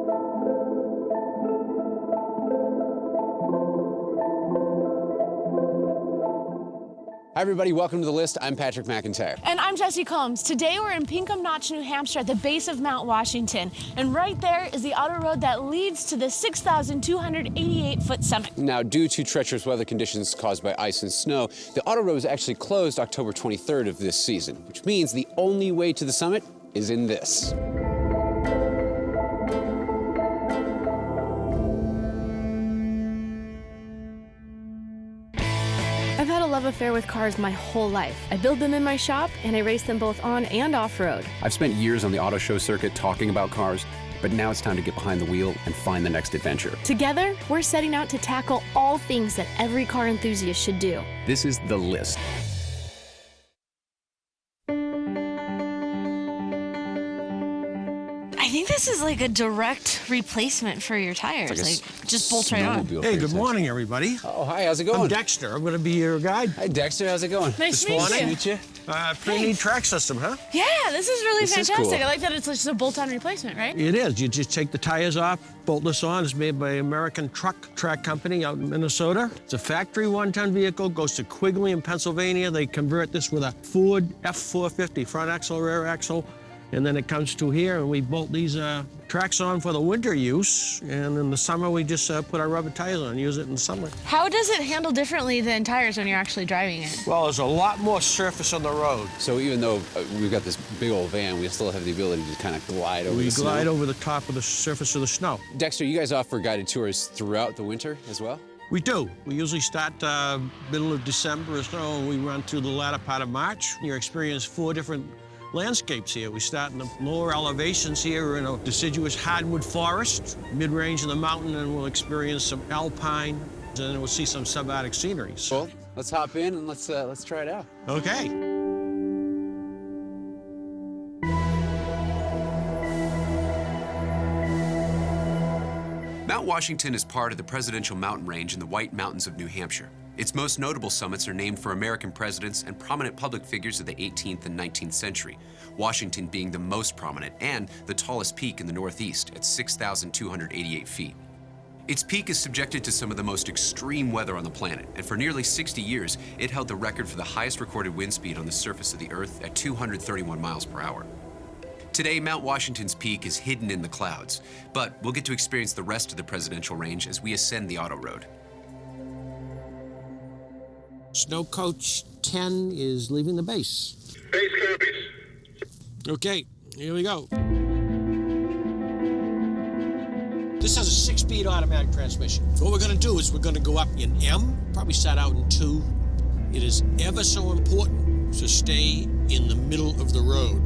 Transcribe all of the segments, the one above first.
Hi everybody, welcome to The List. I'm Patrick McIntyre. And I'm Jesse Combs. Today we're in Pinkham Notch, New Hampshire at the base of Mount Washington. And right there is the auto road that leads to the 6,288-foot summit. Now, due to treacherous weather conditions caused by ice and snow, the auto road was actually closed October 23rd of this season, which means the only way to the summit is in this. I've had a love affair with cars my whole life. I build them in my shop, and I race them both on and off-road. I've spent years on the auto show circuit talking about cars, but now it's time to get behind the wheel and find the next adventure. Together, we're setting out to tackle all things that every car enthusiast should do. This is The List. I think this is like a direct replacement for your tires. Like just bolts right on. Hey, good morning, everybody. Oh, hi, how's it going? I'm Dexter. I'm going to be your guide. Hi, Dexter, how's it going? Nice to meet you. Pretty neat track system, huh? Yeah, this is really This is fantastic. cool. I like that it's just a bolt-on replacement, right? It is. You just take the tires off, bolt this on. It's made by American Truck Track Company out in Minnesota. It's a factory one-ton vehicle, goes to Quigley in Pennsylvania. They convert this with a Ford F450, front axle, rear axle. And then it comes to here, and we bolt these tracks on for the winter use. And in the summer, we just put our rubber tires on and use it in the summer. How does it handle differently than tires when you're actually driving it? Well, there's a lot more surface on the road. So even though we've got this big old van, we still have the ability to kind of glide over We the snow. glide over the top of the surface of the snow. Dexter, you guys offer guided tours throughout the winter as well? We do. We usually start middle of December or so, and we run through the latter part of March. You experience 4 different landscapes here. We start in the lower elevations here. We're in a deciduous hardwood forest, mid-range of the mountain, and we'll experience some alpine, and then we'll see some subarctic scenery. Well, let's hop in and let's try it out. Okay. Mount Washington is part of the Presidential Mountain Range in the White Mountains of New Hampshire. Its most notable summits are named for American presidents and prominent public figures of the 18th and 19th century, Washington being the most prominent and the tallest peak in the Northeast at 6,288 feet. Its peak is subjected to some of the most extreme weather on the planet, and for nearly 60 years, it held the record for the highest recorded wind speed on the surface of the Earth at 231 miles per hour. Today, Mount Washington's peak is hidden in the clouds, but we'll get to experience the rest of the presidential range as we ascend the auto road. Snow Coach 10 is leaving the base. Base copies. Okay, here we go. This has a 6-speed automatic transmission. What we're gonna do is we're gonna go up in M, probably start out in 2. It is ever so important to stay in the middle of the road.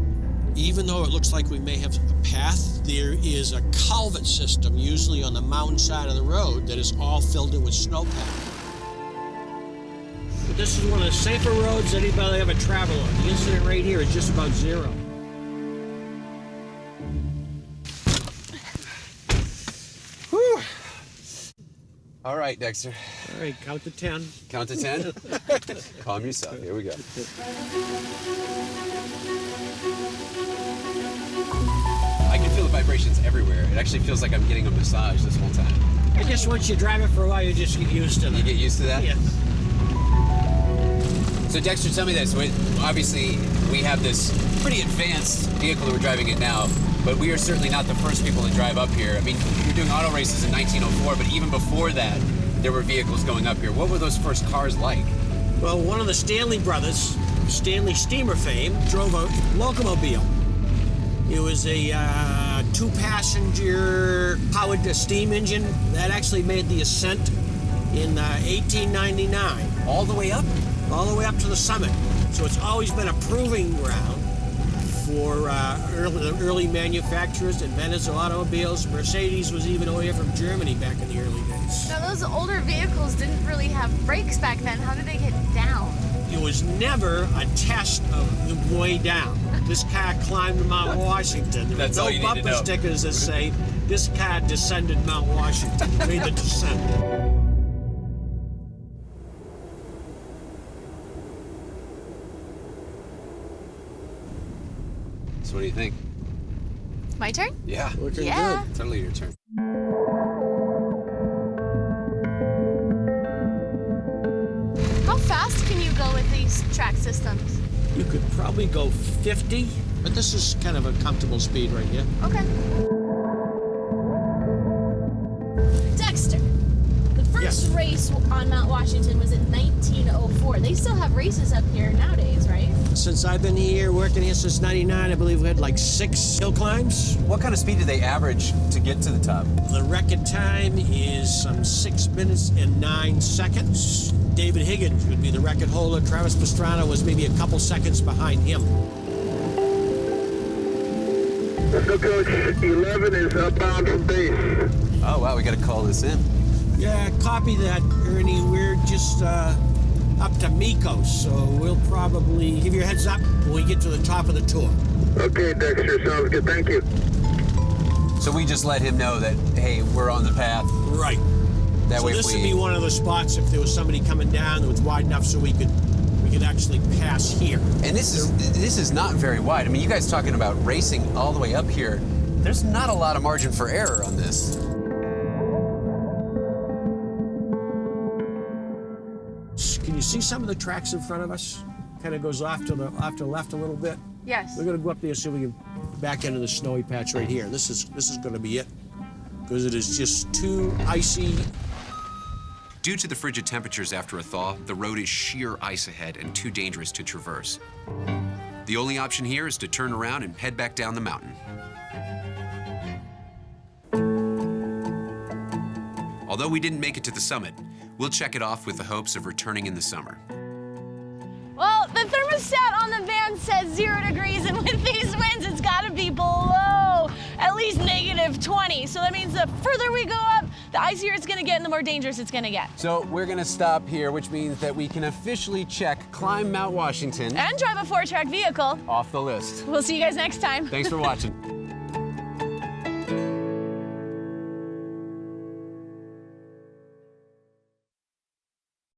Even though it looks like we may have a path, there is a culvert system, usually on the mountain side of the road, that is all filled in with snowpack. But this is one of the safer roads anybody ever travel on. The incident rate here is just about 0. Whew. All right, Dexter. All right, count to 10. Count to 10. Calm yourself. Here we go. I can feel the vibrations everywhere. It actually feels like I'm getting a massage this whole time. I guess once you drive it for a while, you just get used to it. You get used to that? Yeah. So Dexter, tell me this. Obviously, we have this pretty advanced vehicle that we're driving in now, but we are certainly not the first people to drive up here. I mean, you're doing auto races in 1904, but even before that, there were vehicles going up here. What were those first cars like? Well, one of the Stanley brothers, Stanley Steamer fame, drove a locomobile. It was a 2-passenger powered steam engine that actually made the ascent in 1899. All the way up? All the way up to the summit. So it's always been a proving ground for early manufacturers, inventors of automobiles. Mercedes was even over here from Germany back in the early days. Now, those older vehicles didn't really have brakes back then. How did they get down? It was never a test of the way down. This car climbed Mount Washington. There That's were all you no need to bumper know. stickers that say, this car descended Mount Washington. Made the descent. So what do you think? My turn? Yeah. Looking Yeah. good. Totally your turn. How fast can you go with these track systems? You could probably go 50, but this is kind of a comfortable speed right here. Okay. Dexter, the first race on Mount Washington was in 1904. They still have races up here nowadays, right? Since I've been here, working here since 99, I believe we had like 6 hill climbs. What kind of speed do they average to get to the top? The record time is some 6 minutes and 9 seconds. David Higgins would be the record holder. Travis Pastrana was maybe a couple seconds behind him. So, Coach, 11 is outbound from base. Oh, wow, we got to call this in. Yeah, copy that, Ernie. We're just up to Mikos, so we'll probably give you a heads up when we get to the top of the tour. Okay, Dexter, sounds good. Thank you. So we just let him know that, hey, we're on the path. Right. That So way, this if would be we... one of the spots if there was somebody coming down that was wide enough so we could actually pass here. And this is not very wide. I mean, you guys talking about racing all the way up here. There's not a lot of margin for error on this. Can you see some of the tracks in front of us? Kind of goes off to the left a little bit. Yes. We're gonna go up there so we can back into the snowy patch right here. This is gonna be it because it is just too icy. Due to the frigid temperatures after a thaw, the road is sheer ice ahead and too dangerous to traverse. The only option here is to turn around and head back down the mountain. Although we didn't make it to the summit, we'll check it off with the hopes of returning in the summer. Well, the thermostat on the van says 0 degrees, and with these winds, it's got to be below at least -20. So that means the further we go up, the icier it's going to get and the more dangerous it's going to get. So we're gonna stop here, which means that we can officially check Climb Mount Washington And drive a 4-track vehicle. off the list. We'll see you guys next time. Thanks for watching.